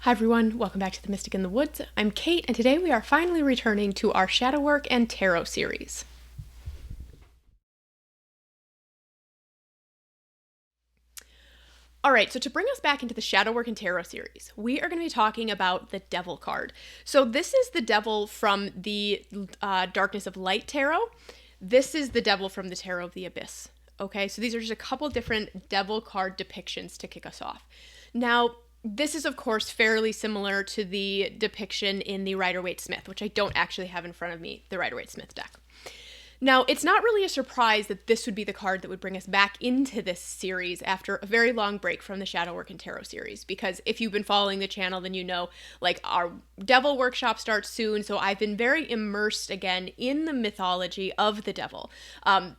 Hi everyone, welcome back to The Mystic in the Woods. I'm Kate, and today we are finally returning to our Shadow Work and Tarot series. Alright, so to bring us back into the Shadow Work and Tarot series, we are going to be talking about the Devil card. So this is the Devil from the Darkness of Light Tarot. This is the Devil from the Tarot of the Abyss. Okay, so these are just a couple different Devil card depictions to kick us off. Now, this is, of course, fairly similar to the depiction in the Rider-Waite-Smith, which I don't actually have in front of me, the Rider-Waite-Smith deck. Now, it's not really a surprise that this would be the card that would bring us back into this series after a very long break from the Shadow Work and Tarot series, because if you've been following the channel, then you know, like, our Devil workshop starts soon, so I've been very immersed again in the mythology of the Devil.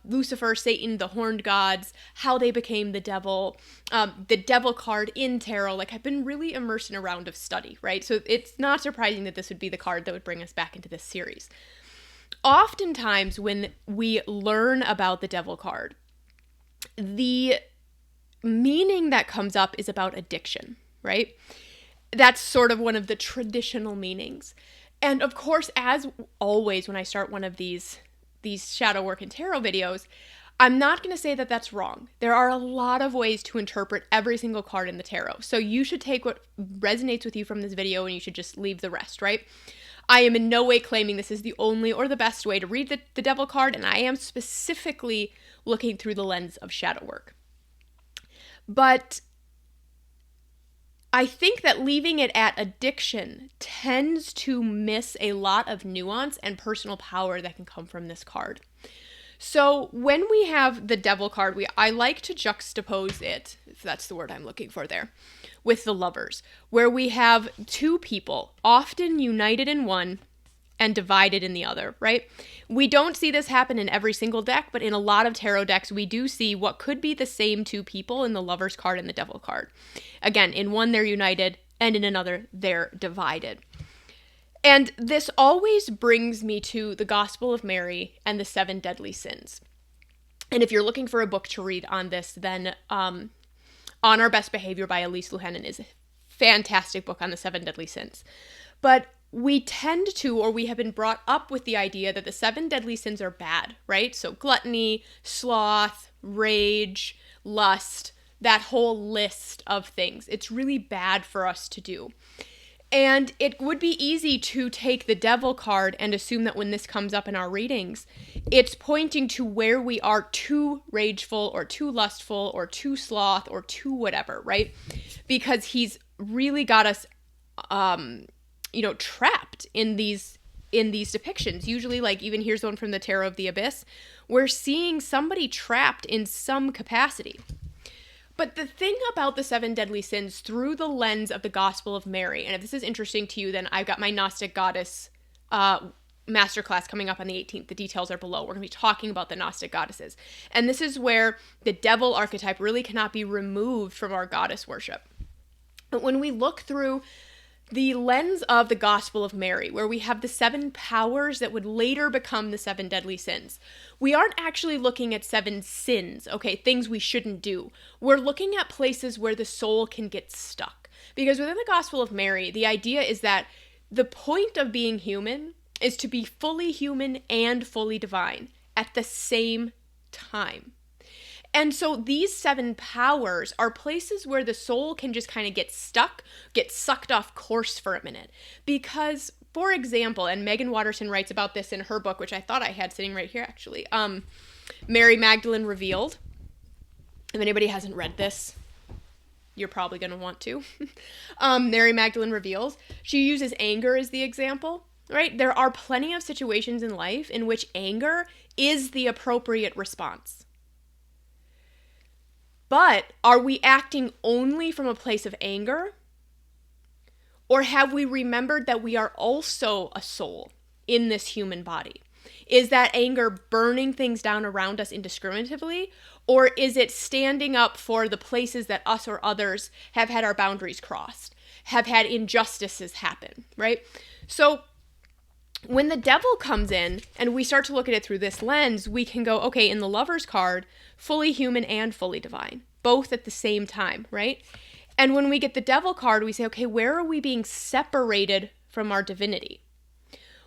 Lucifer, Satan, the horned gods, how they became the Devil, the Devil card in tarot. Like, I've been really immersed in a round of study, right? So it's not surprising that this would be the card that would bring us back into this series. Oftentimes, when we learn about the Devil card, the meaning that comes up is about addiction, right? That's sort of one of the traditional meanings. And of course, as always, when I start one of these Shadow Work and Tarot videos, I'm not going to say that that's wrong. There are a lot of ways to interpret every single card in the tarot. So you should take what resonates with you from this video and you should just leave the rest, right? I am in no way claiming this is the only or the best way to read the Devil card, and I am specifically looking through the lens of shadow work. But I think that leaving it at addiction tends to miss a lot of nuance and personal power that can come from this card. So when we have the Devil card, I like to juxtapose it, if that's the word I'm looking for there, with the Lovers, where we have two people often united in one and divided in the other, right? We don't see this happen in every single deck, but in a lot of tarot decks, we do see what could be the same two people in the Lovers card and the Devil card. Again, in one they're united, and in another they're divided. And this always brings me to the Gospel of Mary and the 7 Deadly Sins. And if you're looking for a book to read on this, then On Our Best Behavior by Elise Luhanen is a fantastic book on the 7 Deadly Sins. But we tend to, or we have been brought up with the idea that the 7 deadly sins are bad, right? So gluttony, sloth, rage, lust, that whole list of things. It's really bad for us to do. And it would be easy to take the Devil card and assume that when this comes up in our readings, it's pointing to where we are too rageful or too lustful or too sloth or too whatever, right? Because he's really got us, trapped in these depictions. Usually, like, even here's one from the Tarot of the Abyss, we're seeing somebody trapped in some capacity. But the thing about the 7 deadly sins through the lens of the Gospel of Mary, and if this is interesting to you, then I've got my Gnostic Goddess masterclass coming up on the 18th. The details are below. We're going to be talking about the Gnostic goddesses. And this is where the Devil archetype really cannot be removed from our goddess worship. But when we look through the lens of the Gospel of Mary, where we have the 7 powers that would later become the 7 deadly sins, we aren't actually looking at 7 sins, okay, things we shouldn't do. We're looking at places where the soul can get stuck. Because within the Gospel of Mary, the idea is that the point of being human is to be fully human and fully divine at the same time. And so these 7 powers are places where the soul can just kind of get stuck, get sucked off course for a minute. Because, for example, and Megan Watterson writes about this in her book, which I thought I had sitting right here actually, Mary Magdalene Revealed. If anybody hasn't read this, you're probably going to want to. Mary Magdalene Reveals. She uses anger as the example, right? There are plenty of situations in life in which anger is the appropriate response. But are we acting only from a place of anger? Or have we remembered that we are also a soul in this human body? Is that anger burning things down around us indiscriminatively? Or is it standing up for the places that us or others have had our boundaries crossed, have had injustices happen, right? So when the Devil comes in and we start to look at it through this lens, we can go, okay, in the Lover's card, fully human and fully divine, both at the same time, right? And when we get the devil card, we say, okay, where are we being separated from our divinity?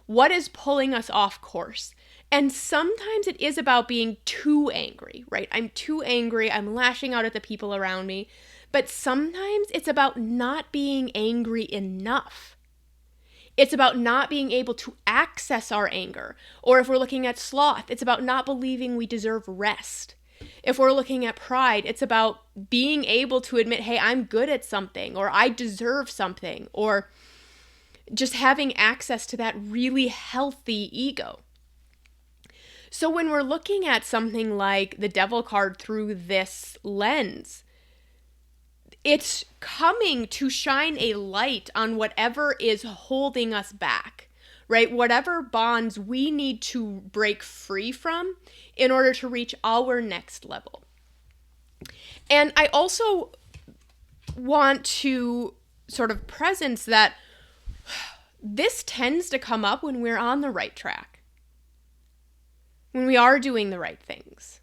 What is pulling us off course? And sometimes it is about being too angry, right? I'm too angry. I'm lashing out at the people around me. But sometimes it's about not being angry enough. It's about not being able to access our anger. Or if we're looking at sloth, it's about not believing we deserve rest. If we're looking at pride, it's about being able to admit, hey, I'm good at something, or I deserve something, or just having access to that really healthy ego. So when we're looking at something like the devil card through this lens, it's coming to shine a light on whatever is holding us back, right? Whatever bonds we need to break free from in order to reach our next level. And I also want to sort of presence that this tends to come up when we're on the right track, when we are doing the right things,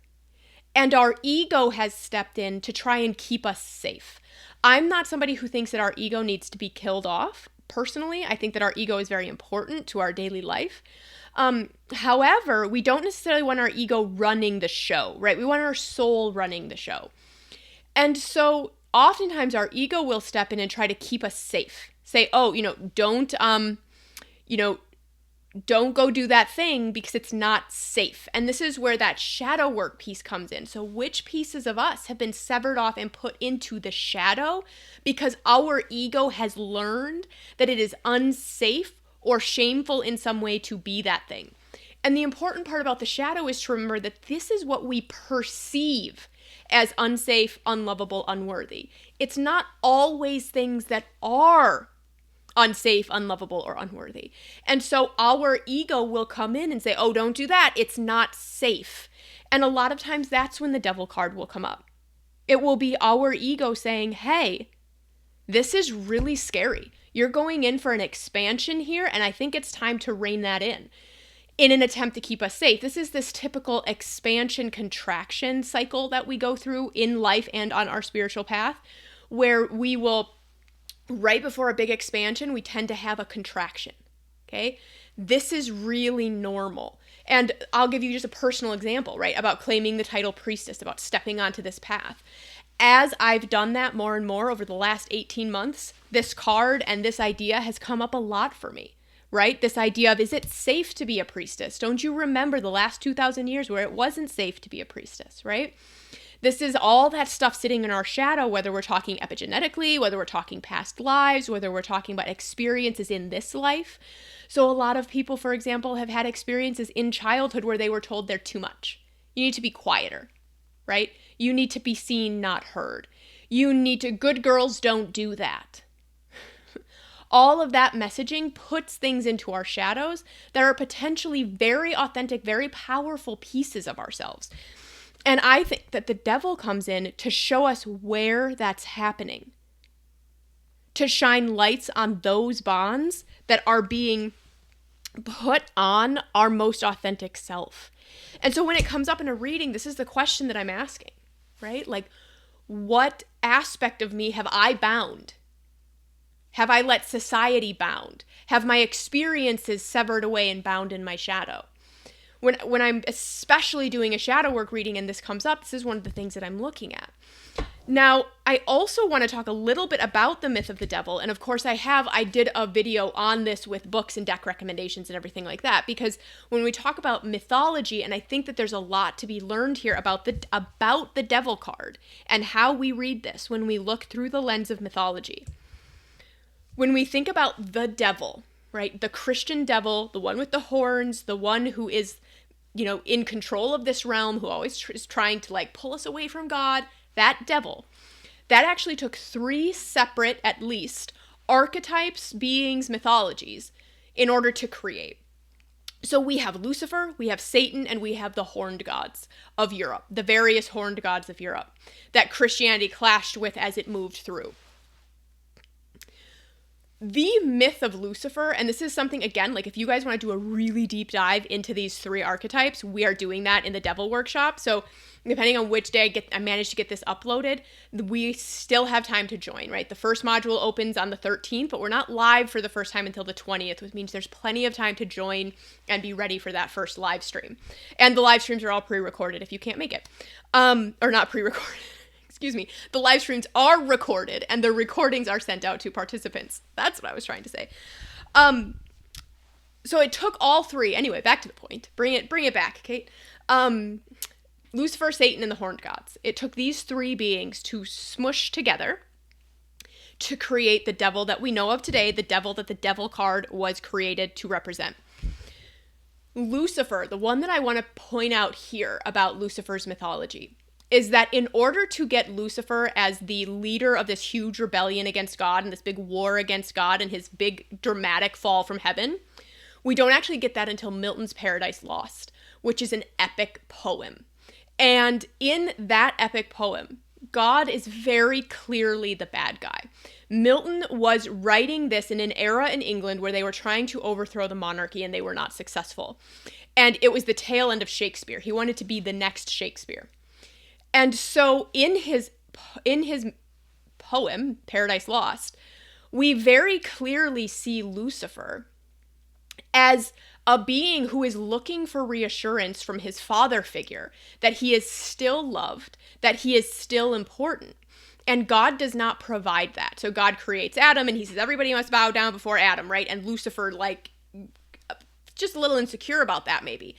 and our ego has stepped in to try and keep us safe. I'm not somebody who thinks that our ego needs to be killed off. Personally, I think that our ego is very important to our daily life. However, we don't necessarily want our ego running the show, right? We want our soul running the show. And so oftentimes our ego will step in and try to keep us safe. Say, oh, don't go do that thing because it's not safe. And this is where that shadow work piece comes in. So which pieces of us have been severed off and put into the shadow because our ego has learned that it is unsafe or shameful in some way to be that thing. And the important part about the shadow is to remember that this is what we perceive as unsafe, unlovable, unworthy. It's not always things that are unsafe, unlovable, or unworthy. And so our ego will come in and say, oh, don't do that. It's not safe. And a lot of times that's when the devil card will come up. It will be our ego saying, hey, this is really scary. You're going in for an expansion here, and I think it's time to rein that in an attempt to keep us safe. This is this typical expansion-contraction cycle that we go through in life and on our spiritual path, where we will, right before a big expansion, we tend to have a contraction, okay? This is really normal. And I'll give you just a personal example, right, about claiming the title priestess, about stepping onto this path. As I've done that more and more over the last 18 months, this card and this idea has come up a lot for me, right? This idea of, is it safe to be a priestess? Don't you remember the last 2,000 years where it wasn't safe to be a priestess, right? This is all that stuff sitting in our shadow, whether we're talking epigenetically, whether we're talking past lives, whether we're talking about experiences in this life. So a lot of people, for example, have had experiences in childhood where they were told they're too much. You need to be quieter, right? You need to be seen, not heard. Good girls don't do that. All of that messaging puts things into our shadows that are potentially very authentic, very powerful pieces of ourselves. And I think that the devil comes in to show us where that's happening, to shine lights on those bonds that are being put on our most authentic self. And so when it comes up in a reading, this is the question that I'm asking, right? Like, what aspect of me have I bound? Have I let society bound? Have my experiences severed away and bound in my shadow? When I'm especially doing a shadow work reading and this comes up, this is one of the things that I'm looking at. Now, I also want to talk a little bit about the myth of the devil. And of course I did a video on this with books and deck recommendations and everything like that, because when we talk about mythology, and I think that there's a lot to be learned here about the devil card and how we read this when we look through the lens of mythology. When we think about the devil, right? The Christian devil, the one with the horns, the one who is, in control of this realm, who always is trying to pull us away from God, that devil, that actually took 3 separate, at least, archetypes, beings, mythologies in order to create. So we have Lucifer, we have Satan, and we have the horned gods of Europe, the various horned gods of Europe that Christianity clashed with as it moved through. the myth of Lucifer, and this is something, again, like if you guys want to do a really deep dive into these 3 archetypes, we are doing that in the Devil Workshop. So depending on which day I manage to get this uploaded, we still have time to join, right? The first module opens on the 13th, but we're not live for the first time until the 20th, which means there's plenty of time to join and be ready for that first live stream. And the live streams are all pre-recorded if you can't make it. Or not pre-recorded. Excuse me, the live streams are recorded and the recordings are sent out to participants. That's what I was trying to say. So it took all 3. Anyway, back to the point. Bring it back, Kate. Lucifer, Satan, and the horned gods. It took these 3 beings to smush together to create the devil that we know of today, the devil that the devil card was created to represent. Lucifer, the one that I want to point out here about Lucifer's mythology, is that in order to get Lucifer as the leader of this huge rebellion against God and this big war against God and his big dramatic fall from heaven, we don't actually get that until Milton's Paradise Lost, which is an epic poem. And in that epic poem, God is very clearly the bad guy. Milton was writing this in an era in England where they were trying to overthrow the monarchy and they were not successful. And it was the tail end of Shakespeare. He wanted to be the next Shakespeare. And so in his poem, Paradise Lost, we very clearly see Lucifer as a being who is looking for reassurance from his father figure, that he is still loved, that he is still important. And God does not provide that. So God creates Adam and he says, everybody must bow down before Adam, right? And Lucifer, like, just a little insecure about that maybe.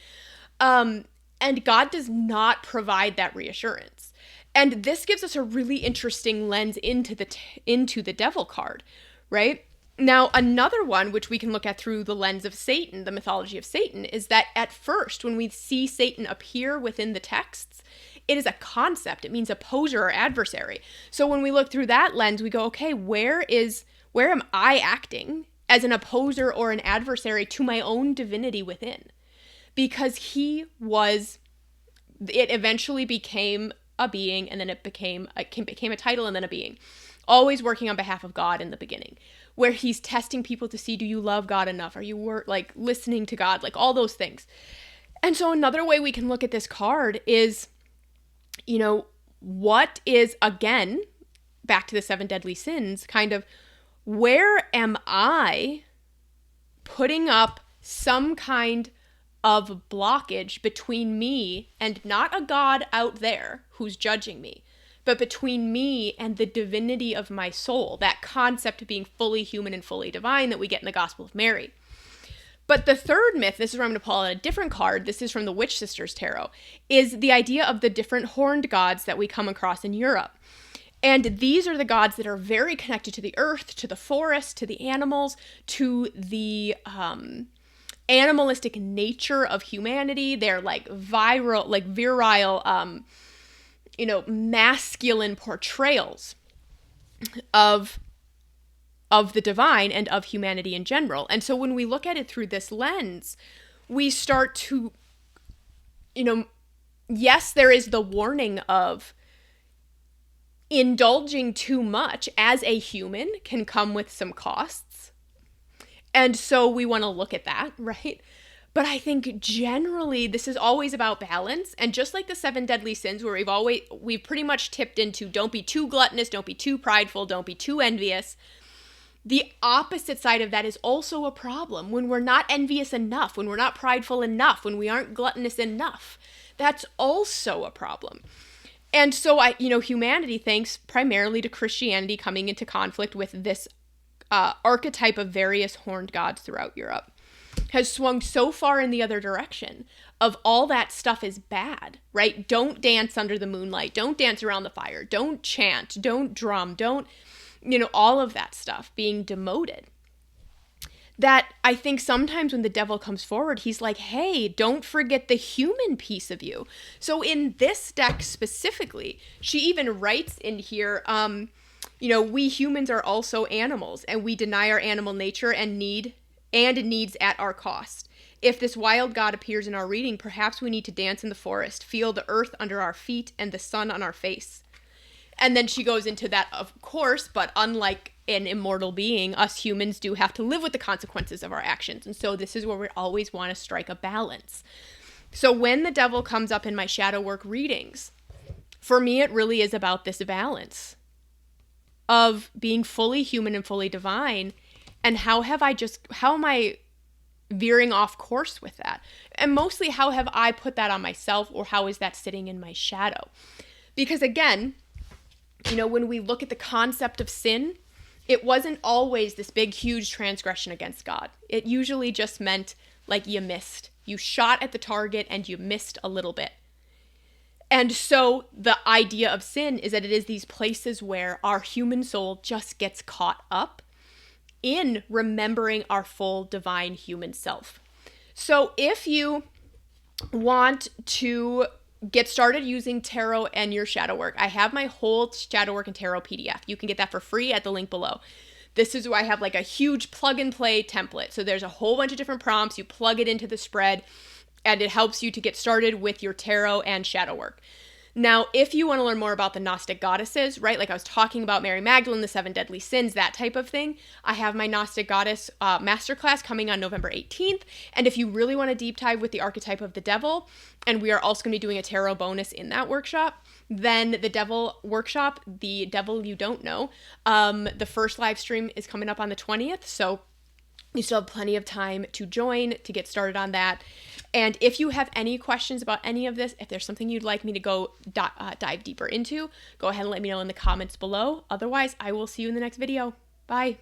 And God does not provide that reassurance. And this gives us a really interesting lens into the devil card, right? Now, another one, which we can look at through the lens of Satan, the mythology of Satan, is that at first, when we see Satan appear within the texts, it is a concept. It means opposer or adversary. So when we look through that lens, we go, okay, where am I acting as an opposer or an adversary to my own divinity within? Because it eventually became a being, and then it became a title and then a being, always working on behalf of God in the beginning, where he's testing people to see, do you love God enough? Are you listening to God? Like all those things. And so another way we can look at this card is, what is, again, back to the 7 deadly sins, kind of, where am I putting up some kind of blockage between me and not a God out there who's judging me, but between me and the divinity of my soul, that concept of being fully human and fully divine that we get in the Gospel of Mary. But the third myth, this is where I'm going to pull out a different card, this is from the Witch Sisters Tarot, is the idea of the different horned gods that we come across in Europe. And these are the gods that are very connected to the earth, to the forest, to the animals, to the animalistic nature of humanity. They're virile, masculine portrayals of the divine and of humanity in general. And so when we look at it through this lens, we start to, yes, there is the warning of indulging too much as a human can come with some costs. And so we want to look at that, right? But I think generally this is always about balance. And just like the 7 deadly sins, where we've pretty much tipped into don't be too gluttonous, don't be too prideful, don't be too envious. The opposite side of that is also a problem. When we're not envious enough, when we're not prideful enough, when we aren't gluttonous enough, that's also a problem. And so humanity, thanks primarily to Christianity coming into conflict with this archetype of various horned gods throughout Europe, has swung so far in the other direction of all that stuff is bad, right? Don't dance under the moonlight. Don't dance around the fire. Don't chant. Don't drum. Don't, all of that stuff being demoted. That I think sometimes when the devil comes forward, he's like, hey, don't forget the human piece of you. So in this deck specifically, she even writes in here, we humans are also animals, and we deny our animal nature and needs at our cost. If this wild god appears in our reading, perhaps we need to dance in the forest, feel the earth under our feet and the sun on our face. And then she goes into that, of course, but unlike an immortal being, us humans do have to live with the consequences of our actions. And so this is where we always want to strike a balance. So when the devil comes up in my shadow work readings, for me, it really is about this balance of being fully human and fully divine. And how am I veering off course with that? And mostly, how have I put that on myself, or how is that sitting in my shadow? Because again, when we look at the concept of sin, it wasn't always this big, huge transgression against God. It usually just meant like you missed. You shot at the target and you missed a little bit. And so the idea of sin is that it is these places where our human soul just gets caught up in remembering our full divine human self. So if you want to get started using tarot and your shadow work, I have my whole shadow work and tarot PDF. You can get that for free at the link below. This is where I have like a huge plug and play template. So there's a whole bunch of different prompts. You plug it into the spread and it helps you to get started with your tarot and shadow work. Now, if you want to learn more about the Gnostic goddesses, right, like I was talking about Mary Magdalene, the 7 deadly sins, that type of thing, I have my Gnostic goddess masterclass coming on November 18th. And if you really want to deep dive with the archetype of the devil, and we are also going to be doing a tarot bonus in that workshop, then the devil workshop, the devil you don't know, the first live stream is coming up on the 20th. So you still have plenty of time to join, to get started on that. And if you have any questions about any of this, if there's something you'd like me to go dive deeper into, go ahead and let me know in the comments below. Otherwise, I will see you in the next video. Bye.